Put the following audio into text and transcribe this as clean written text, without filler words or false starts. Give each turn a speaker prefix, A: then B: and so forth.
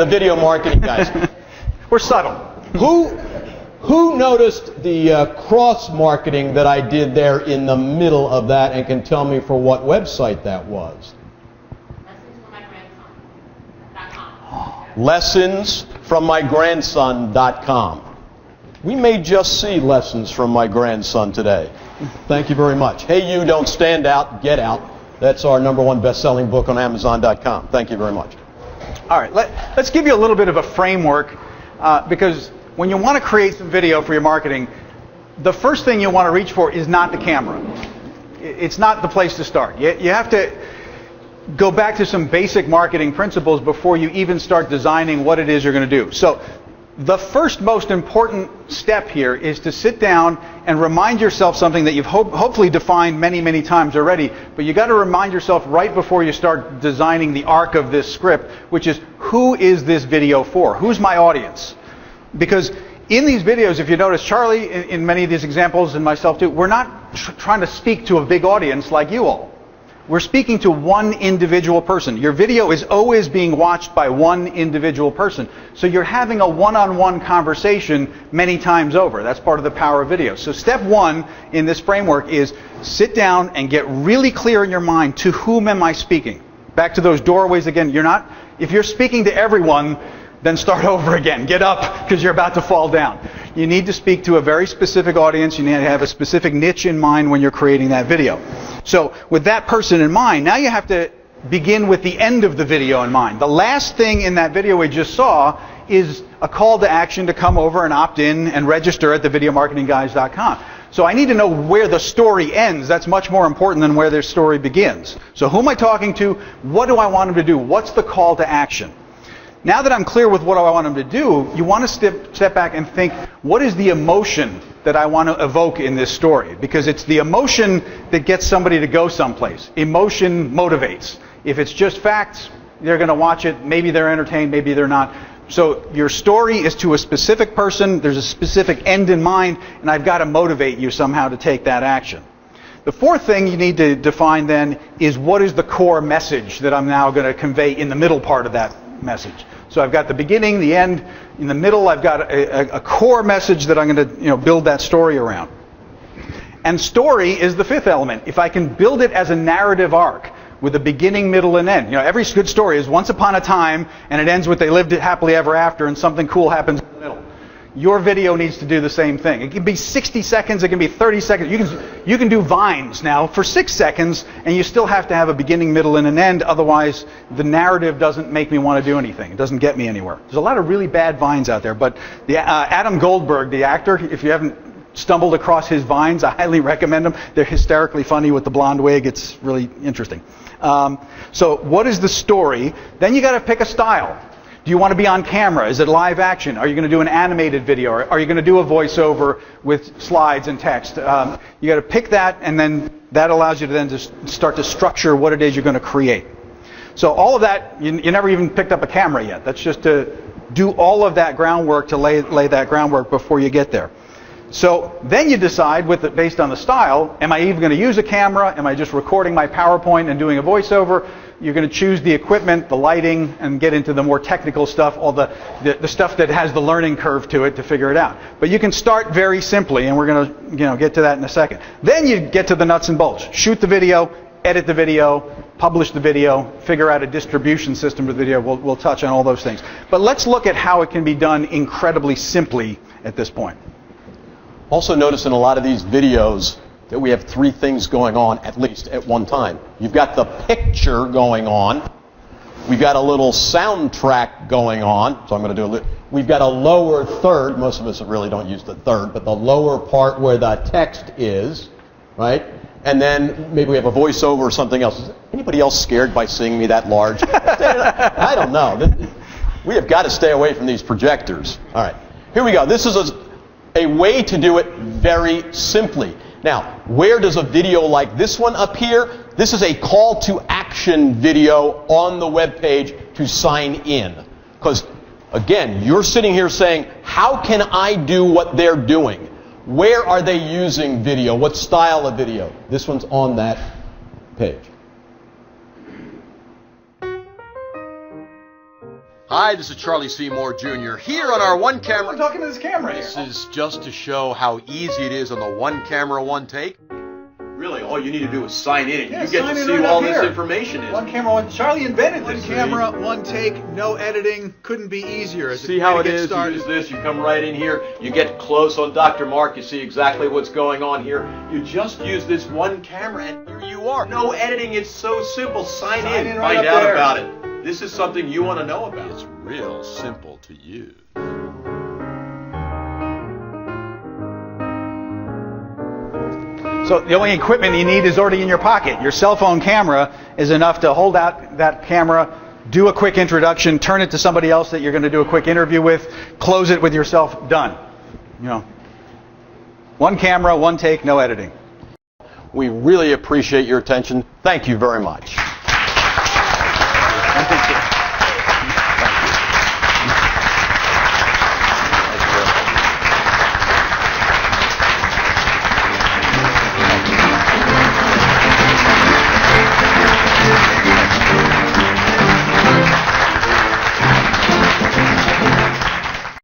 A: the video marketing guys.
B: We're subtle.
A: Who noticed the cross-marketing that I did there in the middle of that and can tell me for what website that was? lessonsfrommygrandson.com. We may just see lessons from my grandson today. Thank you very much. Hey, you don't stand out, get out. That's our #1 best-selling book on Amazon.com. Thank you very much.
B: All right, let's give you a little bit of a framework because when you want to create some video for your marketing, the first thing you want to reach for is not the camera. It's not the place to start. You have to go back to some basic marketing principles before you even start designing what it is you're going to do. So the first most important step here is to sit down and remind yourself something that you've hopefully defined many, many times already, but you got to remind yourself right before you start designing the arc of this script, which is, who is this video for? Who's my audience? Because in these videos, if you notice, Charlie, in many of these examples, and myself too, we're not trying to speak to a big audience like you all. We're speaking to one individual person. Your video is always being watched by one individual person. So you're having a one-on-one conversation many times over. That's part of the power of video. So step one in this framework is sit down and get really clear in your mind, to whom am I speaking? Back to those doorways again. If you're speaking to everyone, then start over again. Get up, because you're about to fall down. You need to speak to a very specific audience. You need to have a specific niche in mind when you're creating that video. So with that person in mind, now you have to begin with the end of the video in mind. The last thing in that video we just saw is a call to action to come over and opt in and register at thevideomarketingguys.com. So I need to know where the story ends. That's much more important than where their story begins. So who am I talking to? What do I want them to do? What's the call to action? Now that I'm clear with what I want them to do, you want to step back and think, what is the emotion that I want to evoke in this story? Because it's the emotion that gets somebody to go someplace. Emotion motivates. If it's just facts, they're going to watch it. Maybe they're entertained, maybe they're not. So your story is to a specific person. There's a specific end in mind, and I've got to motivate you somehow to take that action. The fourth thing you need to define then is, what is the core message that I'm now going to convey in the middle part of that message? So I've got the beginning, the end. In the middle, I've got a core message that I'm going to build that story around. And story is the fifth element. If I can build it as a narrative arc with a beginning, middle, and end. Every good story is once upon a time, and it ends with they lived happily ever after, and something cool happens in the middle. Your video needs to do the same thing. It can be 60 seconds, it can be 30 seconds. You can do vines now for 6 seconds, and you still have to have a beginning, middle, and an end. Otherwise, the narrative doesn't make me want to do anything. It doesn't get me anywhere. There's a lot of really bad vines out there, but Adam Goldberg, the actor, if you haven't stumbled across his vines, I highly recommend them. They're hysterically funny with the blonde wig. It's really interesting. So what is the story? Then you got to pick a style. Do you want to be on camera? Is it live action? Are you going to do an animated video? Are you going to do a voiceover with slides and text? You got to pick that, and then that allows you to then just start to structure what it is you're going to create. So all of that, you never even picked up a camera yet. That's just to do all of that groundwork, to lay that groundwork before you get there. So then you decide, based on the style, am I even going to use a camera? Am I just recording my PowerPoint and doing a voiceover? You're going to choose the equipment, the lighting, and get into the more technical stuff, all the stuff that has the learning curve to it to figure it out. But you can start very simply, and we're going to get to that in a second. Then you get to the nuts and bolts. Shoot the video, edit the video, publish the video, figure out a distribution system for the video. We'll touch on all those things. But let's look at how it can be done incredibly simply at this point.
A: Also notice in a lot of these videos that we have 3 things going on, at least at one time. You've got the picture going on. We've got a little soundtrack going on. So I'm going to do we've got a lower third. Most of us really don't use the third, but the lower part where the text is, right? And then maybe we have a voiceover or something else. Is anybody else scared by seeing me that large? I don't know. We have got to stay away from these projectors. All right, here we go. This is a way to do it very simply. Now, where does a video like this one appear? This is a call to action video on the web page to sign in. Because, again, you're sitting here saying, how can I do what they're doing? Where are they using video? What style of video? This one's on that page. Hi, this is Charlie Seymour Jr. here on our one camera.
B: I'm talking to this camera here.
A: This is just to show how easy it is on the one camera, one take. Really, all you need to do is sign in and you get to see what all this information is.
B: One camera, one. Charlie invented this. One camera, one take, no editing. Couldn't be easier.
A: See how it is? You use this, you come right in here, you get close on Dr. Mark, you see exactly what's going on here. You just use this one camera and here you are. No editing, it's so simple. Sign in, find out about it. This is something you want to know about. It's real simple to use.
B: So the only equipment you need is already in your pocket. Your cell phone camera is enough to hold out that camera, do a quick introduction, turn it to somebody else that you're going to do a quick interview with, close it with yourself, done. You know, one camera, one take, no editing.
A: We really appreciate your attention. Thank you very much.